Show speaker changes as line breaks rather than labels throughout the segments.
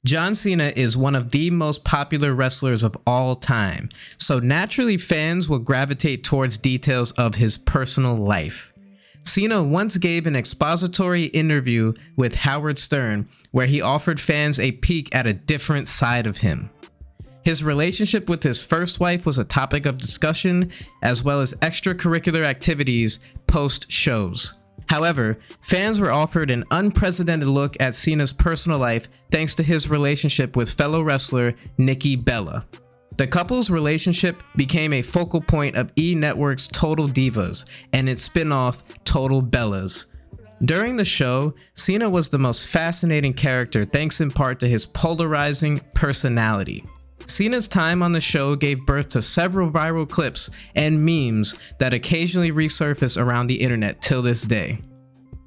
John Cena is one of the most popular wrestlers of all time, so naturally fans will gravitate towards details of his personal life. Cena once gave an expository interview with Howard Stern where he offered fans a peek at a different side of him. His relationship with his first wife was a topic of discussion, as well as extracurricular activities post-shows. However, fans were offered an unprecedented look at Cena's personal life thanks to his relationship with fellow wrestler Nikki Bella. The couple's relationship became a focal point of E! Network's Total Divas and its spin-off Total Bellas. During the show, Cena was the most fascinating character thanks in part to his polarizing personality. Cena's time on the show gave birth to several viral clips and memes that occasionally resurface around the internet till this day.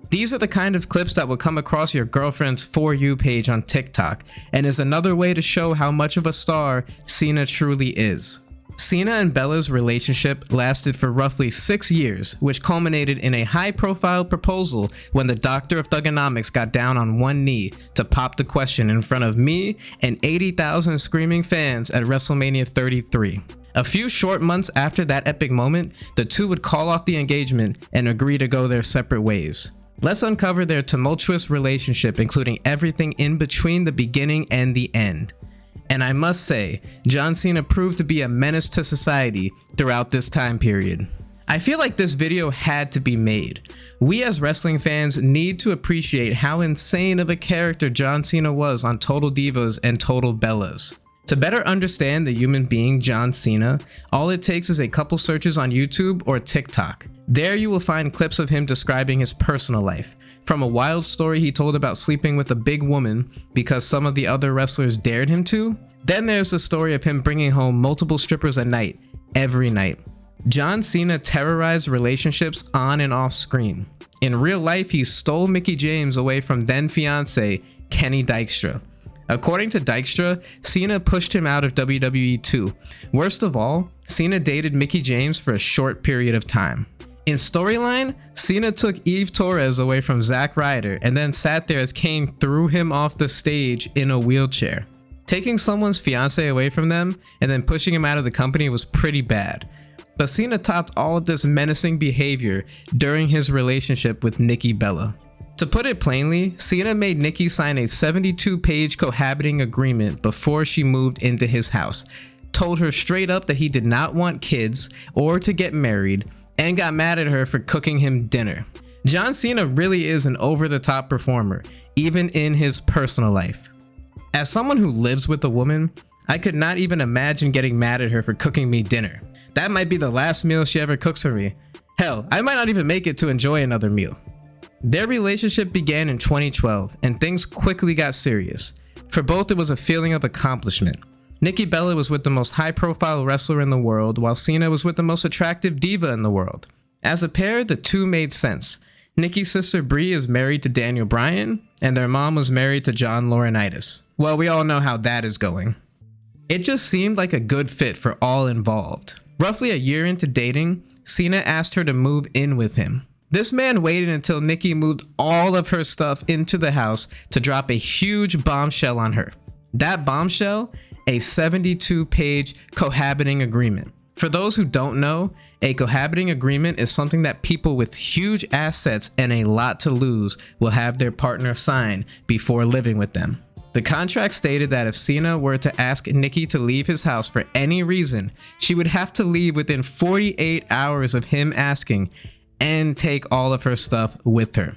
These are the kind of clips that will come across your girlfriend's For You page on TikTok, and is another way to show how much of a star Cena truly is. Cena and Bella's relationship lasted for roughly 6 years, which culminated in a high-profile proposal when the Doctor of Thugonomics got down on one knee to pop the question in front of me and 80,000 screaming fans at WrestleMania 33. A few short months after that epic moment, the two would call off the engagement and agree to go their separate ways. Let's uncover their tumultuous relationship, including everything in between the beginning and the end. And I must say, John Cena proved to be a menace to society throughout this time period. I feel like this video had to be made. We as wrestling fans need to appreciate how insane of a character John Cena was on Total Divas and Total Bellas. To better understand the human being John Cena, all it takes is a couple searches on YouTube or TikTok. There you will find clips of him describing his personal life, from a wild story he told about sleeping with a big woman because some of the other wrestlers dared him to. Then there's the story of him bringing home multiple strippers a night, every night. John Cena terrorized relationships on and off screen. In real life, he stole Mickie James away from then fiance Kenny Dykstra. According to Dykstra, Cena pushed him out of WWE too. Worst of all, Cena dated Mickie James for a short period of time. In storyline, Cena took Eve Torres away from Zack Ryder and then sat there as Kane threw him off the stage in a wheelchair. Taking someone's fiance away from them and then pushing him out of the company was pretty bad. But Cena topped all of this menacing behavior during his relationship with Nikki Bella. To put it plainly, Cena made Nikki sign a 72-page cohabiting agreement before she moved into his house, told her straight up that he did not want kids or to get married, and got mad at her for cooking him dinner. John Cena really is an over-the-top performer, even in his personal life. As someone who lives with a woman, I could not even imagine getting mad at her for cooking me dinner. That might be the last meal she ever cooks for me. Hell, I might not even make it to enjoy another meal. Their relationship began in 2012, and things quickly got serious. For both, it was a feeling of accomplishment. Nikki Bella was with the most high-profile wrestler in the world, while Cena was with the most attractive diva in the world. As a pair, the two made sense. Nikki's sister Brie is married to Daniel Bryan, and their mom was married to John Laurinaitis. Well, we all know how that is going. It just seemed like a good fit for all involved. Roughly a year into dating, Cena asked her to move in with him. This man waited until Nikki moved all of her stuff into the house to drop a huge bombshell on her. That bombshell? A 72-page cohabiting agreement. For those who don't know, a cohabiting agreement is something that people with huge assets and a lot to lose will have their partner sign before living with them. The contract stated that if Cena were to ask Nikki to leave his house for any reason, she would have to leave within 48 hours of him asking and take all of her stuff with her.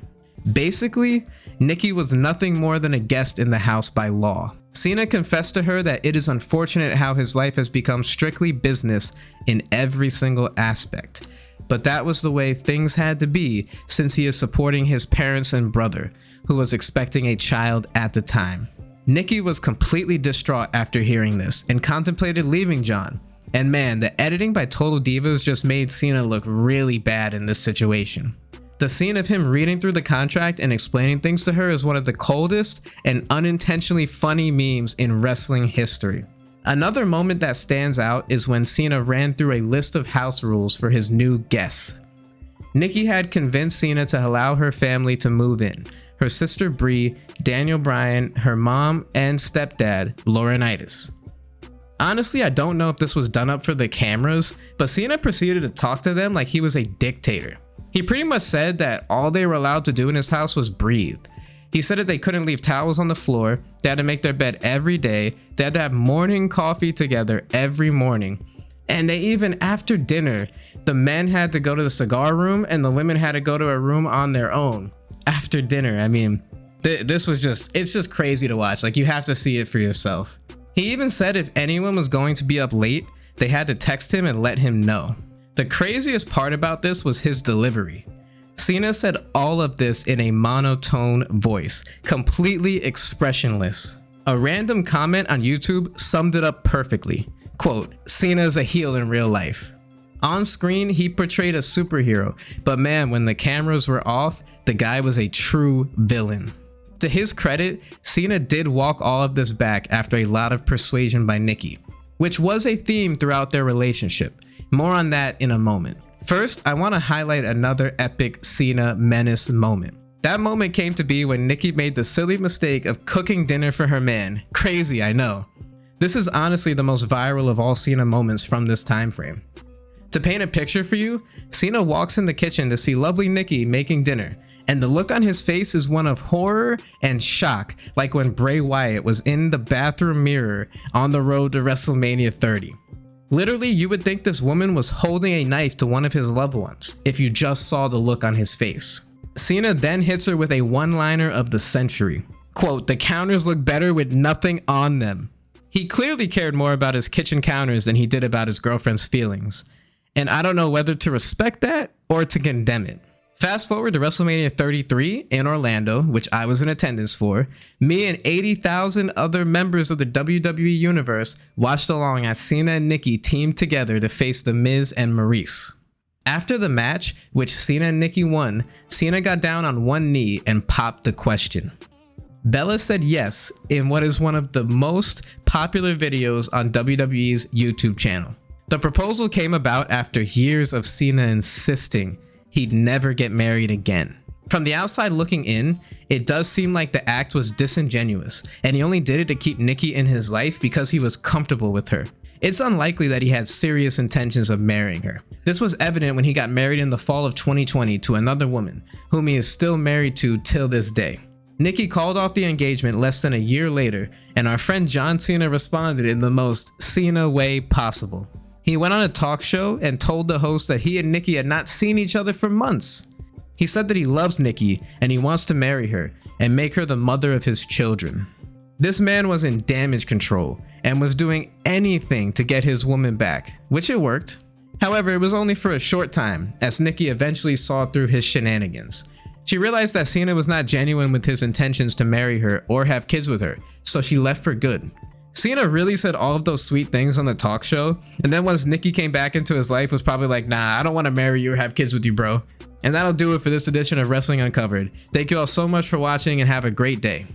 Basically, Nikki was nothing more than a guest in the house by law. Cena confessed to her that it is unfortunate how his life has become strictly business in every single aspect. But that was the way things had to be since he is supporting his parents and brother, who was expecting a child at the time. Nikki was completely distraught after hearing this and contemplated leaving John. And man, the editing by Total Divas just made Cena look really bad in this situation. The scene of him reading through the contract and explaining things to her is one of the coldest and unintentionally funny memes in wrestling history. Another moment that stands out is when Cena ran through a list of house rules for his new guests. Nikki had convinced Cena to allow her family to move in. her sister Brie, Daniel Bryan, her mom, and stepdad, Laurinaitis. Honestly, I don't know if this was done up for the cameras, but Cena proceeded to talk to them like he was a dictator. He pretty much said that all they were allowed to do in his house was breathe. He said that they couldn't leave towels on the floor, they had to make their bed every day, they had to have morning coffee together every morning, and they even, after dinner, the men had to go to the cigar room and the women had to go to a room on their own after dinner. I mean, this was it's just crazy to watch. Like, you have to see it for yourself. He even said if anyone was going to be up late, they had to text him and let him know. The craziest part about this was his delivery. Cena said all of this in a monotone voice, completely expressionless. A random comment on YouTube summed it up perfectly. Quote, "Cena's a heel in real life." On screen, he portrayed a superhero, but man, when the cameras were off, the guy was a true villain. To his credit, Cena did walk all of this back after a lot of persuasion by Nikki, which was a theme throughout their relationship. More on that in a moment. First, I want to highlight another epic Cena menace moment. That moment came to be when Nikki made the silly mistake of cooking dinner for her man. Crazy, I know. This is honestly the most viral of all Cena moments from this time frame. To paint a picture for you, Cena walks in the kitchen to see lovely Nikki making dinner, and the look on his face is one of horror and shock, like when Bray Wyatt was in the bathroom mirror on the road to WrestleMania 30. Literally, you would think this woman was holding a knife to one of his loved ones if you just saw the look on his face. Cena then hits her with a one-liner of the century. Quote, "The counters look better with nothing on them." He clearly cared more about his kitchen counters than he did about his girlfriend's feelings. And I don't know whether to respect that or to condemn it. Fast forward to WrestleMania 33 in Orlando, which I was in attendance for. Me and 80,000 other members of the WWE Universe watched along as Cena and Nikki teamed together to face The Miz and Maurice. After the match, which Cena and Nikki won, Cena got down on one knee and popped the question. Bella said yes in what is one of the most popular videos on WWE's YouTube channel. The proposal came about after years of Cena insisting he'd never get married again. From the outside looking in, it does seem like the act was disingenuous, and he only did it to keep Nikki in his life because he was comfortable with her. It's unlikely that he had serious intentions of marrying her. This was evident when he got married in the fall of 2020 to another woman, whom he is still married to till this day. Nikki called off the engagement less than a year later, and our friend John Cena responded in the most Cena way possible. He went on a talk show and told the host that he and Nikki had not seen each other for months. He said that he loves Nikki and he wants to marry her and make her the mother of his children. This man was in damage control and was doing anything to get his woman back, which it worked. However, it was only for a short time, as Nikki eventually saw through his shenanigans. She realized that Cena was not genuine with his intentions to marry her or have kids with her, so she left for good. Cena really said all of those sweet things on the talk show, and then once Nikki came back into his life was probably like, nah, I don't want to marry you or have kids with you, bro. And that'll do it for this edition of Wrestling Uncovered. Thank you all so much for watching and have a great day.